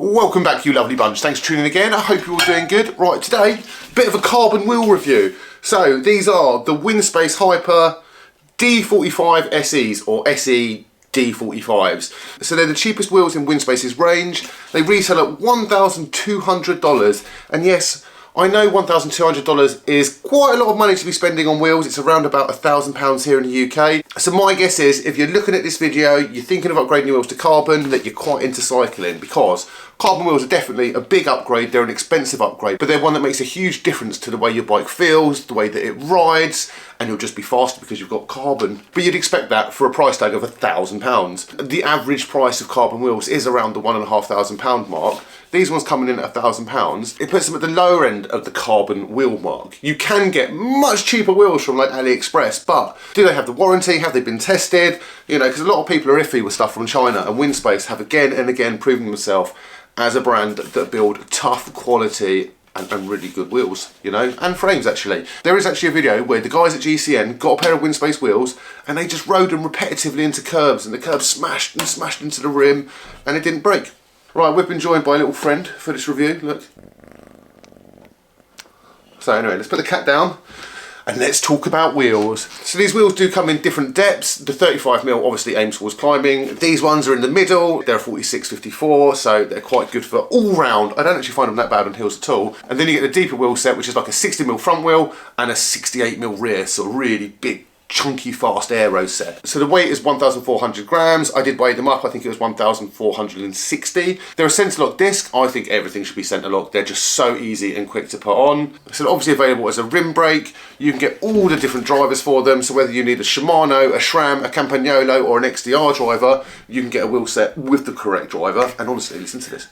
Welcome back, you lovely bunch. Thanks for tuning in again. I hope you're all doing good. Right, today, bit of a carbon wheel review. So these are the Winspace Hyper D45 SEs, or SE D45s. So they're the cheapest wheels in Winspace's range. They retail at $1,200. And yes, I know $1,200 is quite a lot of money to be spending on wheels. It's around about £1,000 here in the UK. So my guess is, if you're looking at this video, you're thinking of upgrading your wheels to carbon, that you're quite into cycling, because carbon wheels are definitely a big upgrade. They're an expensive upgrade, but they're one that makes a huge difference to the way your bike feels, the way that it rides, and you'll just be faster because you've got carbon. But you'd expect that for a price tag of £1,000. The average price of carbon wheels is around the £1,500 mark. These ones coming in at £1,000. It puts them at the lower end of the carbon wheel mark. You can get much cheaper wheels from like AliExpress, but do they have the warranty? Have they been tested? You know, because a lot of people are iffy with stuff from China, and Winspace have again and again proven themselves as a brand that build tough quality and really good wheels, you know, and frames actually. There is actually a video where the guys at GCN got a pair of Winspace wheels and they just rode them repetitively into curbs, and the curbs smashed and smashed into the rim and it didn't break. Right, we've been joined by a little friend for this review, look. So anyway, let's put the cat down and let's talk about wheels. So these wheels do come in different depths. The 35mm obviously aims towards climbing. These ones are in the middle. They're 46/54, so they're quite good for all round. I don't actually find them that bad on hills at all. And then you get the deeper wheel set, which is like a 60mm front wheel and a 68mm rear, so really big, chunky, fast aero set. So the weight is 1,400 grams. I did weigh them up. I think it was 1,460. They're a centre lock disc. I think everything should be centre lock. They're just so easy and quick to put on. So they're obviously available as a rim brake. You can get all the different drivers for them. So whether you need a Shimano, a SRAM, a Campagnolo, or an XDR driver, you can get a wheel set with the correct driver. And honestly, listen to this.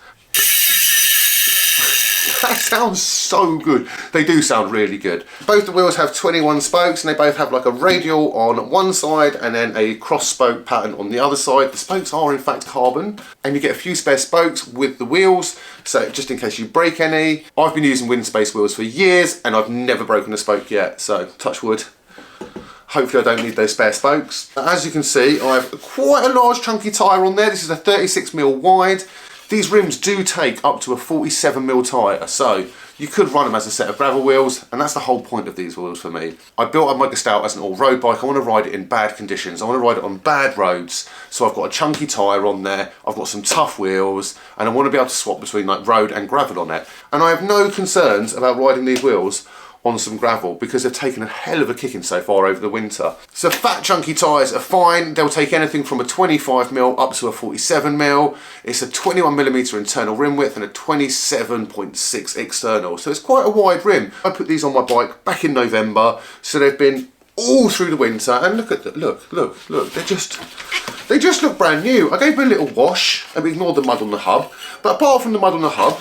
That sounds so good. They do sound really good. Both the wheels have 21 spokes, and they both have like a radial on one side and then a cross spoke pattern on the other side. The spokes are in fact carbon, and you get a few spare spokes with the wheels, so just in case you break any. I've been using Winspace wheels for years and I've never broken a spoke yet, so touch wood. Hopefully I don't need those spare spokes. As you can see, I have quite a large chunky tyre on there. This is a 36mm wide. These rims do take up to a 47mm tyre, so you could run them as a set of gravel wheels, and that's the whole point of these wheels for me. I built a Mega Stout as an all-road bike. I want to ride it in bad conditions. I want to ride it on bad roads, so I've got a chunky tyre on there, I've got some tough wheels, and I want to be able to swap between like road and gravel on it. And I have no concerns about riding these wheels on some gravel, because they've taken a hell of a kicking so far over the winter. So fat chunky tyres are fine. They'll take anything from a 25mm up to a 47mm. It's a 21mm internal rim width and a 27.6 external, so it's quite a wide rim. I put these on my bike back in November, so they've been all through the winter, and look at that, look, they just look brand new. I gave them a little wash and we ignored the mud on the hub, but apart from the mud on the hub,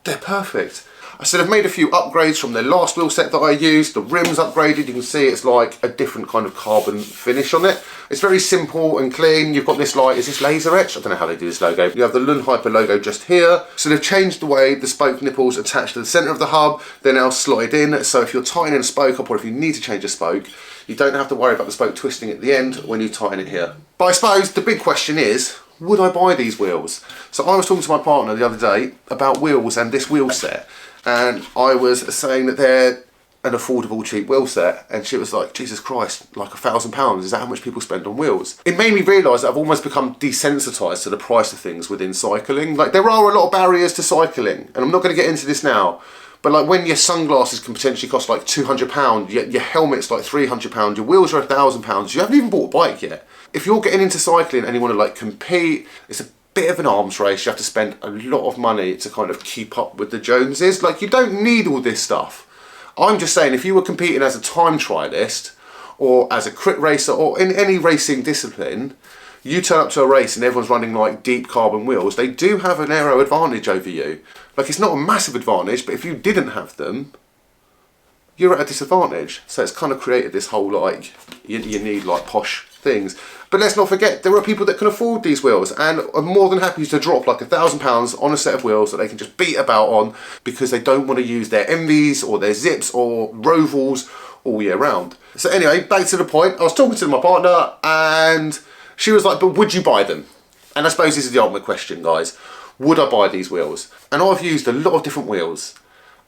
they're perfect. So they've made a few upgrades from their last wheel set that I used. The rim's upgraded. You can see it's like a different kind of carbon finish on it. It's very simple and clean. You've got this like, is this laser etched? I don't know how they do this logo. You have the Lund Hyper logo just here. So they've changed the way the spoke nipples attach to the centre of the hub. They're now slotted in. So if you're tightening a spoke up, or if you need to change a spoke, you don't have to worry about the spoke twisting at the end when you tighten it here. But I suppose the big question is, would I buy these wheels? So I was talking to my partner the other day about wheels and this wheel set, and I was saying that they're an affordable cheap wheel set, and she was like, Jesus Christ, like £1,000, is that how much people spend on wheels? It made me realise that I've almost become desensitised to the price of things within cycling. Like, there are a lot of barriers to cycling, and I'm not going to get into this now, but like when your sunglasses can potentially cost like £200, your helmet's like £300, your wheels are £1,000, you haven't even bought a bike yet. If you're getting into cycling and you want to like compete, it's a bit of an arms race. You have to spend a lot of money to kind of keep up with the Joneses. Like, you don't need all this stuff. I'm just saying, if you were competing as a time trialist or as a crit racer or in any racing discipline, you turn up to a race and everyone's running like deep carbon wheels, they do have an aero advantage over you. Like, it's not a massive advantage, but if you didn't have them, you're at a disadvantage. So it's kind of created this whole like, you need like posh things. But let's not forget, there are people that can afford these wheels and are more than happy to drop like £1,000 on a set of wheels that they can just beat about on, because they don't want to use their Envies or their Zips or Rovals all year round. So anyway, back to the point. I was talking to my partner and she was like, but would you buy them? And I suppose this is the ultimate question, guys. Would I buy these wheels? And I've used a lot of different wheels.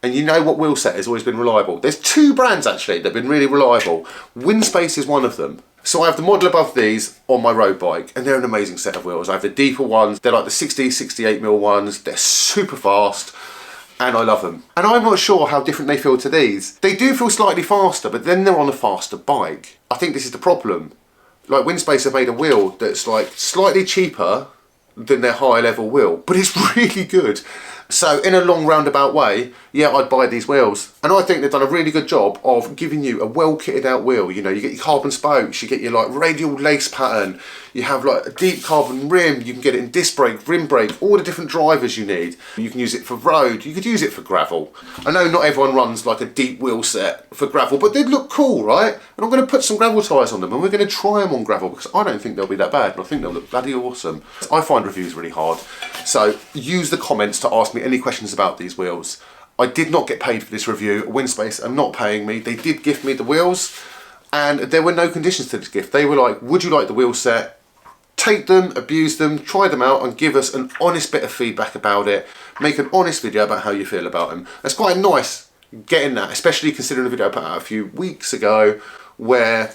And you know what wheel set has always been reliable? There's two brands actually that have been really reliable. Winspace is one of them. So I have the model above these on my road bike, and they're an amazing set of wheels. I have the deeper ones. They're like the 60, 68mm ones. They're super fast, and I love them. And I'm not sure how different they feel to these. They do feel slightly faster, but then they're on a faster bike. I think this is the problem. Like Winspace have made a wheel that's like slightly cheaper than their higher level wheel, but it's really good. So in a long roundabout way, yeah, I'd buy these wheels. And I think they've done a really good job of giving you a well kitted out wheel. You know, you get your carbon spokes, you get your like radial lace pattern, you have like a deep carbon rim, you can get it in disc brake, rim brake, all the different drivers you need. You can use it for road, you could use it for gravel. I know not everyone runs like a deep wheel set for gravel, but they look cool, right? And I'm going to put some gravel tyres on them, and we're going to try them on gravel, because I don't think they'll be that bad, and I think they'll look bloody awesome. I find reviews really hard, so use the comments to ask me any questions about these wheels. I did not get paid for this review. Winspace are not paying me. They did gift me the wheels, and there were no conditions to this gift. They were like, would you like the wheel set? Take them, abuse them, try them out, and give us an honest bit of feedback about it. Make an honest video about how you feel about them. That's quite nice getting that, especially considering the video I put out a few weeks ago where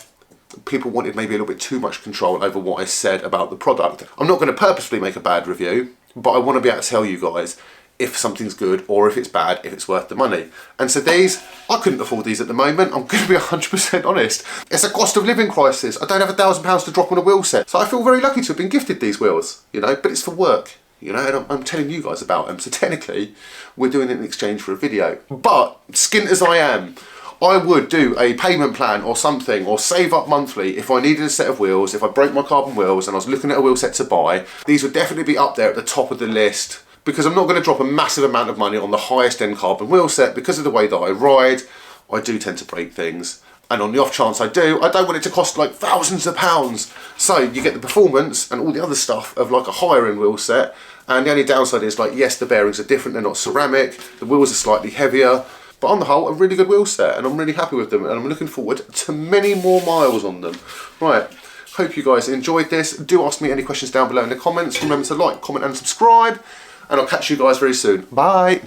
people wanted maybe a little bit too much control over what I said about the product. I'm not going to purposefully make a bad review, but I want to be able to tell you guys if something's good or if it's bad, if it's worth the money. And so these, I couldn't afford these at the moment. I'm going to be 100% honest. It's a cost of living crisis. I don't have £1,000 to drop on a wheel set. So I feel very lucky to have been gifted these wheels, you know, but it's for work, you know, and I'm telling you guys about them. So technically we're doing it in exchange for a video. But skint as I am, I would do a payment plan or something, or save up monthly if I needed a set of wheels, if I broke my carbon wheels and I was looking at a wheel set to buy. These would definitely be up there at the top of the list, because I'm not going to drop a massive amount of money on the highest end carbon wheel set because of the way that I ride. I do tend to break things, and on the off chance I do, I don't want it to cost like thousands of pounds. So you get the performance and all the other stuff of like a higher end wheel set, and the only downside is like, yes, the bearings are different, they're not ceramic, the wheels are slightly heavier, but on the whole, a really good wheel set, and I'm really happy with them, and I'm looking forward to many more miles on them. Right, hope you guys enjoyed this. Do ask me any questions down below in the comments. Remember to like, comment and subscribe, and I'll catch you guys very soon. Bye.